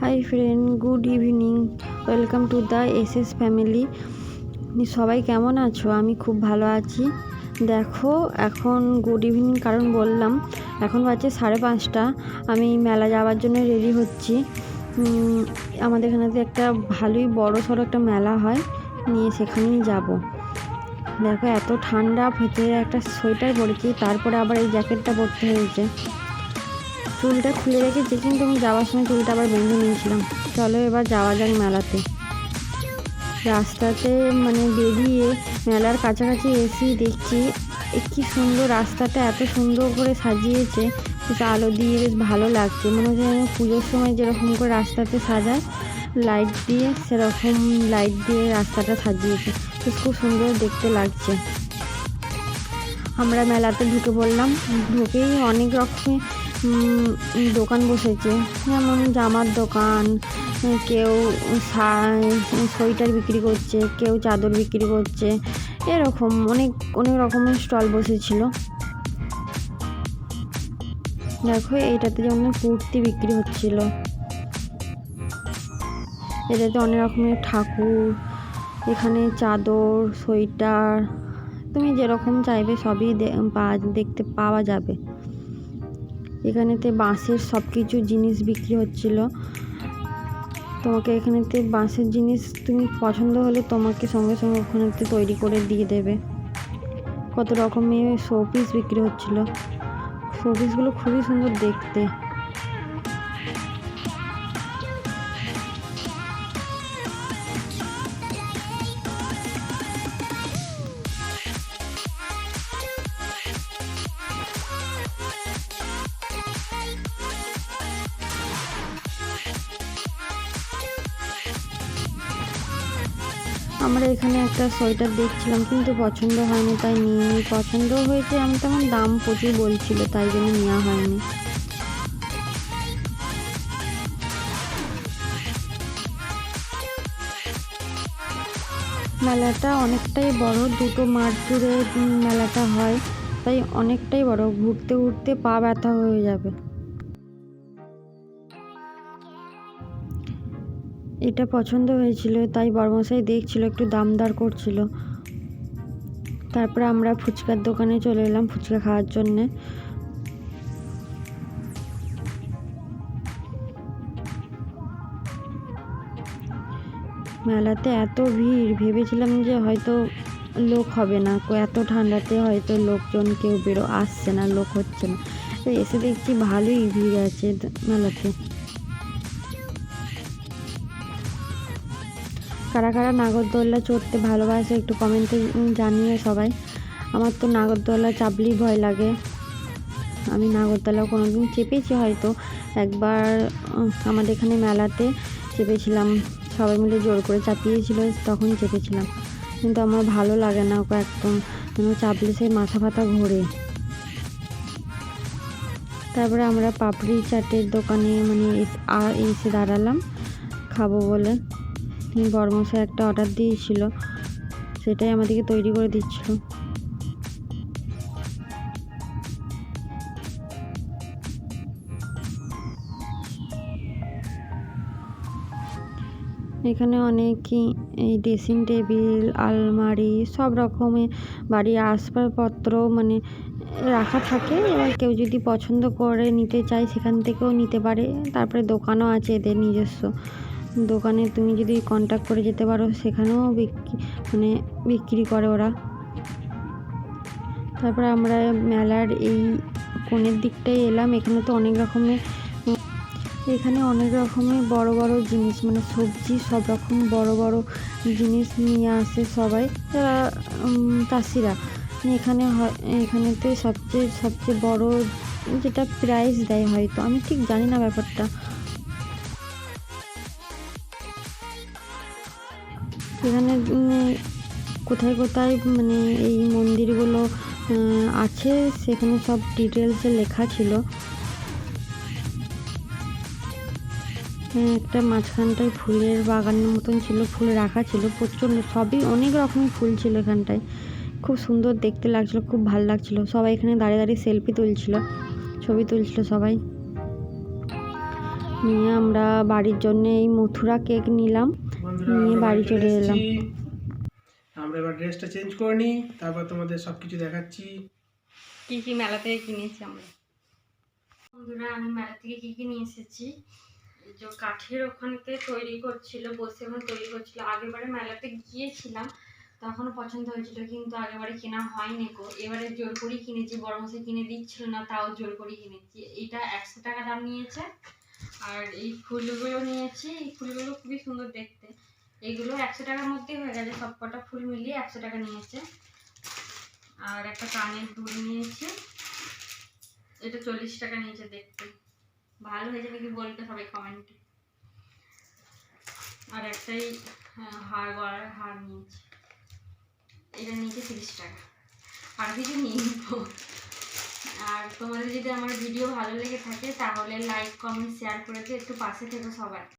Hi friend, good evening. Welcome to the SS family. সবাই কেমন আছো? আমি খুব ভালো আছি। দেখো, এখন গুড ইভিনিং কারণ বললাম, এখন বাজে 5:30। আমি মেলা যাওয়ার জন্য রেডি হচ্ছি। আমাদের এখানেতে একটা ভালোই বড় সড়ো একটা মেলা হয়, নিয়ে সেখানেই যাব। দেখো, এত ঠান্ডা, ভেতরে একটা সোয়েটার পরেছি, তারপরে আবার এই জ্যাকেটটা পরতে হয়েছে। চুলটা খুলে রেখেছি, কিন্তু আমি যাওয়ার সময় চুলটা আবার বেঁধে নিয়েছিলাম। চলো এবার যাওয়া যাক মেলাতে। রাস্তাতে বেরিয়ে মেলার কাছাকাছি এসেই দেখছি কি সুন্দর, রাস্তাটা এত সুন্দর করে সাজিয়েছে, বেশ আলো দিয়ে, বেশ ভালো লাগছে। মনে হচ্ছে যেন পুজোর সময় যেরকম করে রাস্তাতে সাজায় লাইট দিয়ে, সেরকম লাইট দিয়ে রাস্তাটা সাজিয়েছে, বেশ খুব সুন্দর দেখতে লাগছে। আমরা মেলাতে ঢুকে পড়লাম। ঢুকেই অনেক রকমের দোকান বসেছে, যেমন জামার দোকান, কেউ সোয়েটার বিক্রি করছে, কেউ চাদর বিক্রি করছে, এরকম অনেক অনেক রকমের স্টল বসেছিল। দেখো, এইটাতে যেমন কুর্তি বিক্রি হচ্ছিল, এটাতে অনেক রকমের ঠাকুর, এখানে চাদর, সোয়েটার, তুমি যেরকম চাইবে সবই দেখতে পাওয়া যাবে। এখানেতে বাঁশের সব কিছু জিনিস বিক্রি হচ্ছিল। তোমাকে এখানেতে বাঁশের জিনিস তুমি পছন্দ হলে তোমাকে সঙ্গে সঙ্গে ওখানেতে তৈরি করে দিয়ে দেবে। কত রকমের শোপিস বিক্রি হচ্ছিল। শোপিসগুলো খুবই সুন্দর দেখতে। আমরা এখানে একটা সোয়েটার দেখছিলাম, কিন্তু পছন্দ হয়নি, তাই নিয়ে পছন্দ হয়েছে, আমি তেমন দাম প্রচুর বলছিল, তাই জন্য নেওয়া হয়নি। মেলাটা অনেকটাই বড়, 2টো মাঠ জুড়ে মেলাটা হয়, তাই অনেকটাই বড়, ঘুরতে ঘুরতে পা ব্যথা হয়ে যাবে। এটা পছন্দ হয়েছিল, তাই বড়মশাই দেখছিল, একটু দাম দর করছিল। তারপরে আমরা ফুচকার দোকানে চলে এলাম ফুচকা খাওয়ার জন্যে। মেলাতে এত ভিড়, ভেবেছিলাম যে হয়তো লোক হবে না, এত ঠান্ডাতে হয়তো লোকজন কেউ আসছে না, লোক হচ্ছে না। এসে দেখছি ভালোই ভিড় আছে মেলাতে। কারা কারা নাগরদোল্লা চড়তে ভালোবাসে একটু কমেন্টে জানিয়ে সবাই। আমার তো নাগরদোল্লা চাপলেই ভয় লাগে। আমি নাগরদোল্লা কোনোদিন চেপেছি হয়তো একবার, আমাদের এখানে মেলাতে চেপেছিলাম, সবাই মিলে জোর করে চাপিয়েছিল, তখন চেপেছিলাম, কিন্তু আমার ভালো লাগে না ওকে একদম, চাপলে সেই মাথা ফাথা ঘোরে। তারপরে আমরা পাপড়ি চাটের দোকানে এসে দাঁড়ালাম খাবো বলে। বড়মশাই একটা অর্ডার দিয়েছিল, সেটাই আমাদেরকে তৈরি করে দিচ্ছিল। এখানে অনেকই এই ড্রেসিং টেবিল, আলমারি, সব রকমের বাড়ির আসবাবপত্র রাখা থাকে। এবার কেউ যদি পছন্দ করে নিতে চায় সেখান থেকেও নিতে পারে। তারপরে দোকানও আছে এদের নিজস্ব, দোকানে তুমি যদি কন্ট্যাক্ট করে যেতে পারো, সেখানেও বিক্রি করে ওরা। তারপরে আমরা মেলার এই কোণের দিকটায় এলাম। এখানে অনেক রকমের বড় বড় জিনিস, সবজি, সব রকম বড় বড় জিনিস নিয়ে আসে সবাই, যারা চাষিরা। এখানেতে সবচেয়ে বড় যেটা প্রাইস দেয়, হয়তো আমি ঠিক জানি না ব্যাপারটা। এখানে কোথায় কোথায় এই মন্দিরগুলো আছে, সেখানে সব ডিটেলসে লেখা ছিল। একটা মাঝখানটায় ফুলের বাগানের মতন ছিল, ফুল রাখা ছিল প্রচণ্ড, সবই অনেক রকমের ফুল ছিল এখানটায়, খুব সুন্দর দেখতে লাগছিল, খুব ভালো লাগছিল। সবাই এখানে দাঁড়িয়ে দাঁড়িয়ে সেলফি তুলছিল, ছবি তুলছিল সবাই। নিয়ে আমরা বাড়ির জন্য এই মথুরা কেক নিলাম, নিয়ে বাড়ি চলে এলাম। আমরা এবার ড্রেসটা চেঞ্জ করে নিই, তারপর তোমাদের সব কিছু দেখাচ্ছি কী কী মেলা থেকে কিনেছি আমরা। বন্ধুরা, আমি মেলা থেকে কী কী নিয়ে এসেছি, যে কাঠের ওখানকে তৈরি করছিল, বসে ওখানে তৈরি করছিল। আগেরবারে মেলাতে গিয়েছিলাম, তখনও পছন্দ হয়েছিল, কিন্তু আগেরবারে কেনা হয়নি গো। এবারে জোর করেই কিনেছি, বড় মশাই কিনে দিচ্ছিল না, তাও জোর করেই কিনেছি। এইটা 100 টাকা দাম নিয়েছে। আর এই ফুলগুলো নিয়েছি, এই ফুলগুলো খুবই সুন্দর দেখতে। এইগুলো 100 টাকার মধ্যেই হয়ে গেছে, সব কটা ফুল মিলিয়ে 100 টাকা নিয়েছে। আর একটা কানের দুল নিয়েছি, এটা 40 টাকা নিয়েছে। দেখতে ভালো হয়েছে নাকি বলতে সবাই কমেন্টে। আর একটাই হার গলার হার নিয়েছি, এটা নিয়েছে 30 টাকা। আর কিছু নিয়ে নিব। আর তোমাদের যদি আমার ভিডিও ভালো লেগে থাকে তাহলে লাইক কমেন্ট শেয়ার করে দিয়ে একটু পাশে থেকো সবাই।